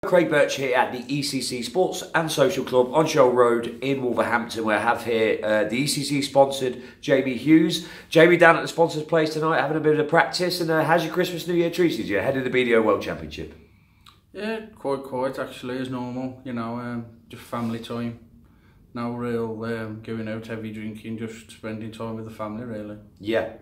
Craig Birch here at the ECC Sports and Social Club on Shoal Road in Wolverhampton, where I have here the ECC sponsored Jamie Hughes. Jamie, down at the sponsors' place tonight, having a bit of practice. And how's your Christmas New Year treated you ahead of the BDO World Championship? Yeah, quite quiet actually, as normal. You know, just family time. No real going out, heavy drinking, just spending time with the family, really. Yeah.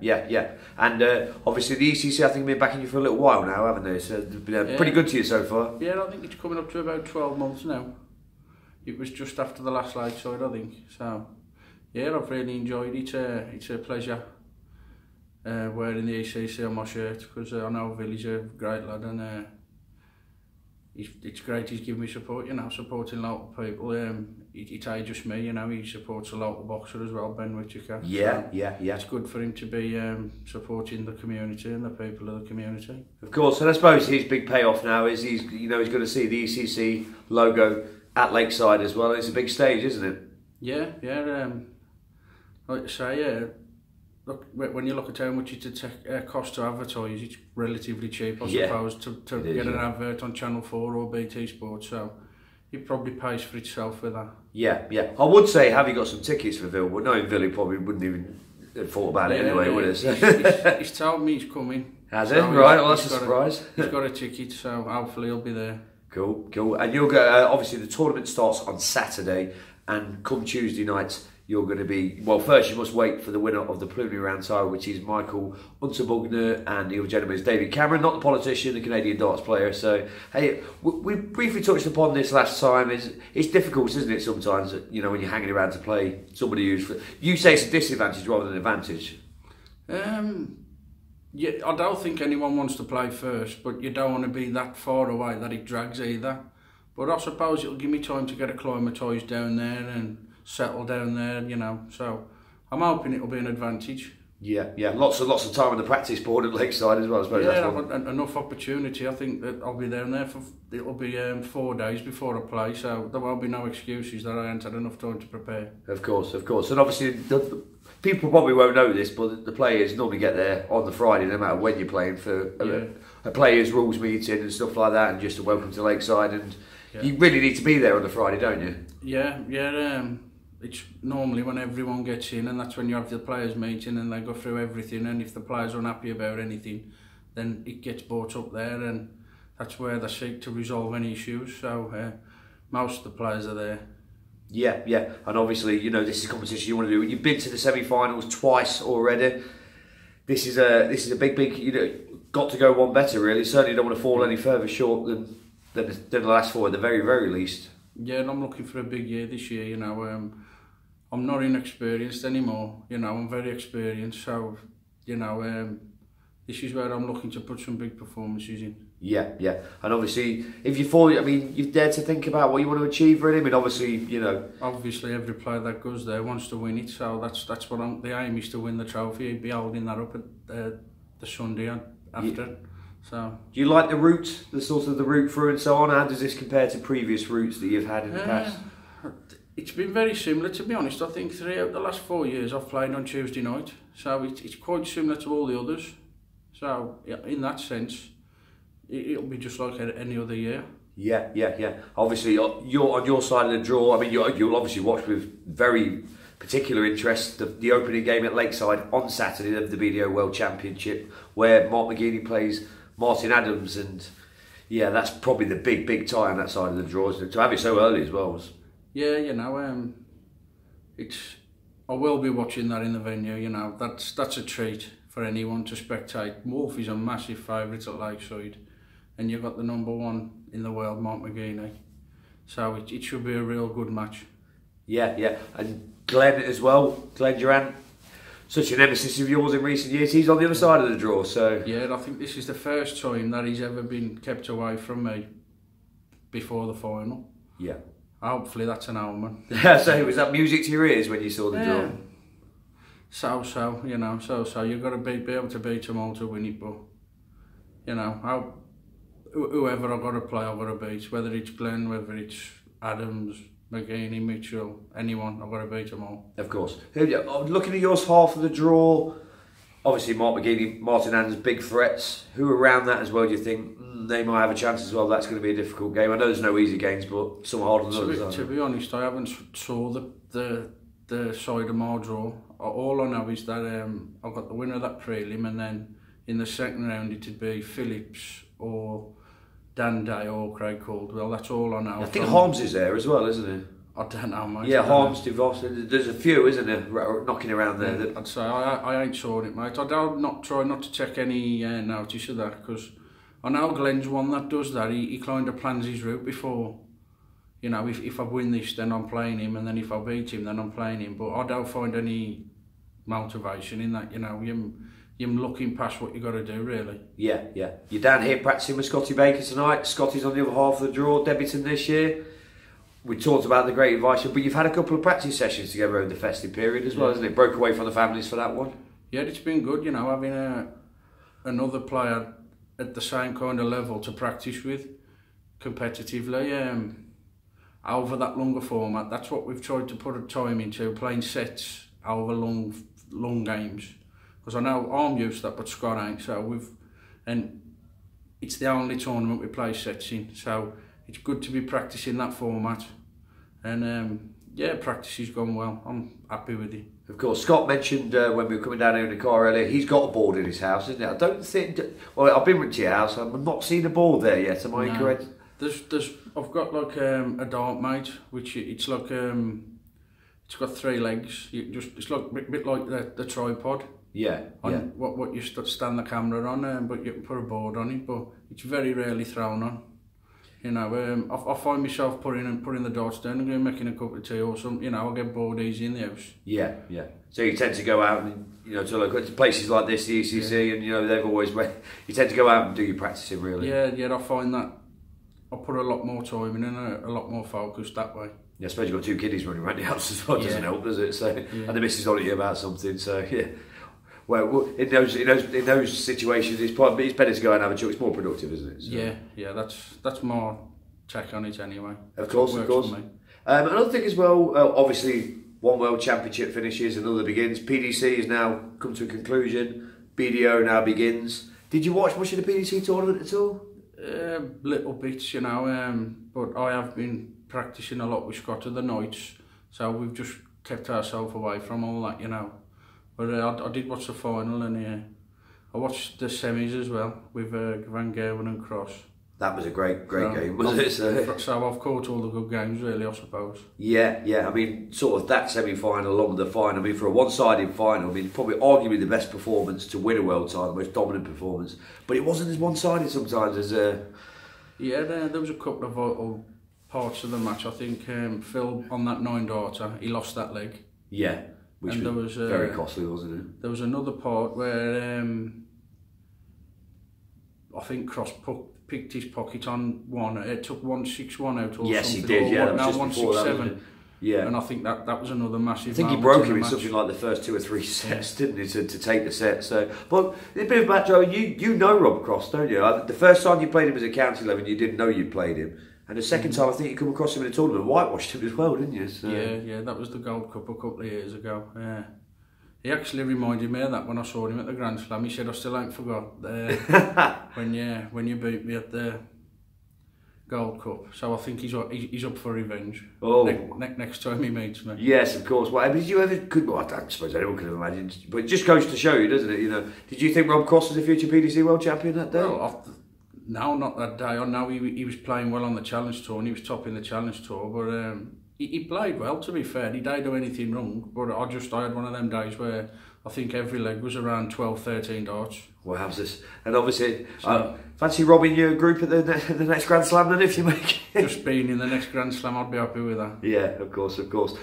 And obviously the ECC, I think, have been backing you for a little while now, haven't they? So they've been pretty good to you so far. Yeah, I think it's coming up to about 12 months now. It was just after the last Lakeside, I think. So, yeah, I've really enjoyed it. It's a pleasure wearing the ECC on my shirt, because I know Billy's a great lad, and it's great he's giving me support, you know, supporting local people. It's just me, you know, he supports a local boxer as well, Ben Whittaker. Yeah. It's good for him to be supporting the community and the people of the community. Of course, and I suppose his big payoff now is he's going to see the ECC logo at Lakeside as well. It's a big stage, isn't it? Yeah. Like I say, look, when you look at how much it costs to advertise, it's relatively cheap, I suppose, to get an advert on Channel 4 or BT Sports, so it probably pays for itself with that. Yeah. I would say, have you got some tickets for Ville? But knowing Ville, he probably wouldn't even have thought about it anyway, would he? He's told me he's coming. Has he? Right, well, that's a surprise. He's got a ticket, so hopefully he'll be there. Cool. And you'll go, obviously the tournament starts on Saturday, and come Tuesday night, you're going to be, well, first you must wait for the winner of the preliminary round title, which is Michael Unterbugner, and the other gentleman is David Cameron, not the politician, the Canadian darts player. So, hey, we briefly touched upon this last time. It's difficult, isn't it, sometimes, you know, when you're hanging around to play somebody who's, you say it's a disadvantage rather than an advantage. Yeah, I don't think anyone wants to play first, but you don't want to be that far away that it drags either. But I suppose it'll give me time to get acclimatised down there and settle down there, you know, so I'm hoping it'll be an advantage. Yeah, lots of time on the practice board at Lakeside as well, I suppose. Yeah, I've got enough opportunity. I think that I'll be down there for, it'll be 4 days before I play, so there won't be no excuses that I ain't had enough time to prepare. Of course, and obviously the people probably won't know this, but the players normally get there on the Friday, no matter when you're playing, for a players' rules meeting and stuff like that, and just a welcome to Lakeside, and you really need to be there on the Friday, don't you? Yeah. It's normally when everyone gets in, and that's when you have the players meeting and they go through everything, and if the players are unhappy about anything, then it gets brought up there, and that's where they seek to resolve any issues. So most of the players are there. Yeah, and obviously, you know, this is a competition you want to do. You've been to the semi-finals twice already. This is a big, you know, got to go one better really. Certainly don't want to fall any further short than the last four at the very, very least. Yeah, and I'm looking for a big year this year, you know. I'm not inexperienced anymore, you know, I'm very experienced, so, you know, this is where I'm looking to put some big performances in. Yeah, and obviously, if you fall, I mean, you've dared to think about what you want to achieve for him, and obviously, you know. Obviously, every player that goes there wants to win it, so that's what the aim is, to win the trophy. He'd be holding that up at the Sunday after. Yeah. So, do you like the route, the route through and so on? How does this compare to previous routes that you've had in the past? It's been very similar, to be honest. I think throughout the last 4 years I've played on Tuesday night, so it's quite similar to all the others. So in that sense, it'll be just like any other year. Yeah. Obviously, you're on your side of the draw. I mean, you'll obviously watch with very particular interest the opening game at Lakeside on Saturday of the BDO World Championship, where Mark McGeady plays Martin Adams, and yeah, that's probably the big tie on that side of the draw. To have it so early as well. Yeah, you know, I will be watching that in the venue. You know, that's a treat for anyone to spectate. Wolf is a massive favourite at Lakeside, and you've got the #1 in the world, Mark McGeady. So it should be a real good match. Yeah, and Glenn as well, Glenn Durant. Such a nemesis of yours in recent years. He's on the other side of the draw, so... Yeah, I think this is the first time that he's ever been kept away from me before the final. Yeah. Hopefully that's an omen. So was that music to your ears when you saw the draw? So, you know, so. You've got to be able to beat them all to win it, but, you know, whoever I've got to play, I've got to beat. Whether it's Glenn, whether it's Adams, McGeady, Mitchell, anyone, I've got to beat them all. Of course. Looking at yours half of the draw, obviously Mark McGeady, Martin Adams, big threats. Who around that as well do you think, they might have a chance as well. That's going to be a difficult game. I know there's no easy games, but some harder than others. To be honest, I haven't saw the side of my draw. All I know is that I've got the winner of that prelim, and then in the second round it'd be Phillips or Dan Day or Craig Caldwell. That's all I know. I think Harms is there as well, isn't it? I don't know, mate. Yeah, Harms, DeVos. There's a few, isn't there, knocking around there. Yeah, I'd say I ain't saw it, mate. I'd not try not to check any notice of that, because I know Glenn's one that does that. He kind of plans his route before. You know, if I win this, then I'm playing him, and then if I beat him, then I'm playing him. But I don't find any motivation in that. You know, you're looking past what you got to do, really. Yeah. You're down here practicing with Scotty Baker tonight. Scotty's on the other half of the draw, debuting this year. We talked about the great advice, but you've had a couple of practice sessions together over the festive period as well, isn't it? Broke away from the families for that one. Yeah, it's been good, you know, having another player at the same kind of level to practice with competitively over that longer format. That's what we've tried to put a time into, playing sets over long games. Because I know I'm used to that, but Scott ain't. So and it's the only tournament we play sets in. So it's good to be practicing that format. And practice has gone well. I'm happy with it. Of course, Scott mentioned when we were coming down here in the car earlier, he's got a board in his house, isn't it? I don't think. Well, I've been to your house. I've not seen a board there yet. Am I correct? I've got like a dart mate, which it's like it's got 3 legs. It's like a bit like the tripod. Yeah. What you stand the camera on, but you can put a board on it. But it's very rarely thrown on. You know, I find myself putting the darts down and making a cup of tea or something. You know, I'll get bored easy in the house. Yeah. So you tend to go out and, you know, to local places like this, the ECC, and, you know, they've always... You tend to go out and do your practicing, really. Yeah, I find that I put a lot more time in and a lot more focus that way. Yeah, I suppose you've got 2 kiddies running around the house as well. Doesn't help, does it? So, and the missus on at you about something, so, yeah. Well, in those situations, it's better to go out and have a chuck. It's more productive, isn't it? So. Yeah, that's more take on it anyway. Of course. Another thing as well, obviously, one World Championship finishes, another begins. PDC has now come to a conclusion. BDO now begins. Did you watch much of the PDC tournament at all? Little bits, you know, but I have been practicing a lot with Scott of the nights, so we've just kept ourselves away from all that, you know. But I did watch the final, and I watched the semis as well with Van Gerwen and Cross. That was a great game, wasn't it? So I've caught all the good games, really, I suppose. Yeah. I mean, sort of that semi-final along with the final. I mean, for a one-sided final, I mean, probably arguably the best performance to win a world title, the most dominant performance. But it wasn't as one-sided sometimes as... Yeah, there was a couple of vital parts of the match. I think Phil, on that 9-darter, he lost that leg. Yeah. Which was very costly, wasn't it? There was another part where I think Cross picked his pocket on one. It took 161 out or something. Yes, he did. Yeah, that was just 167. Yeah, and I think that was another massive. I think he broke him in something like the first 2 or 3 sets, didn't he, to take the set? So, but a bit of that, Joe. You know Rob Cross, don't you? The first time you played him as a county 11, you didn't know you played him. And the second time, I think you come across him in a tournament, whitewashed him as well, didn't you? So. Yeah, that was the Gold Cup a couple of years ago. Yeah. He actually reminded me of that when I saw him at the Grand Slam. He said, I still ain't forgot when you beat me at the Gold Cup. So I think he's up for revenge. Next time he meets me. Yes, of course. Well, did you ever... Well, I don't suppose anyone could have imagined. But it just goes to show you, doesn't it? You know, did you think Rob Cross was a future PDC World Champion that day? Well, no, not that day. I know he was playing well on the Challenge Tour, and he was topping the Challenge Tour, but he played well, to be fair. He didn't do anything wrong, but I had one of them days where I think every leg was around 12, 13 darts. Well, how's this? And obviously, fancy robbing your group at the next Grand Slam then, if you make it? Just being in the next Grand Slam, I'd be happy with that. Yeah, of course.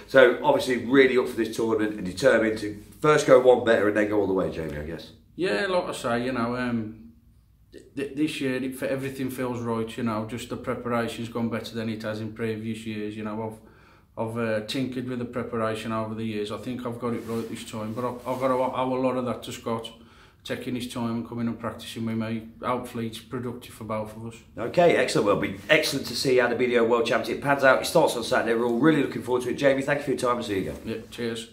So, obviously, really up for this tournament and determined to first go one better and then go all the way, Jamie, I guess. Yeah, like I say, you know, this year everything feels right, you know, just the preparation's gone better than it has in previous years, you know. I've tinkered with the preparation over the years. I think I've got it right this time, but I've got to owe a lot of that to Scott, taking his time and coming and practicing with me. Hopefully it's productive for both of us. Okay, excellent. Well, it'll be excellent to see how the BDO World Championship pans out. It starts on Saturday. We're all really looking forward to it. Jamie, thank you for your time and see you again. Yeah, cheers.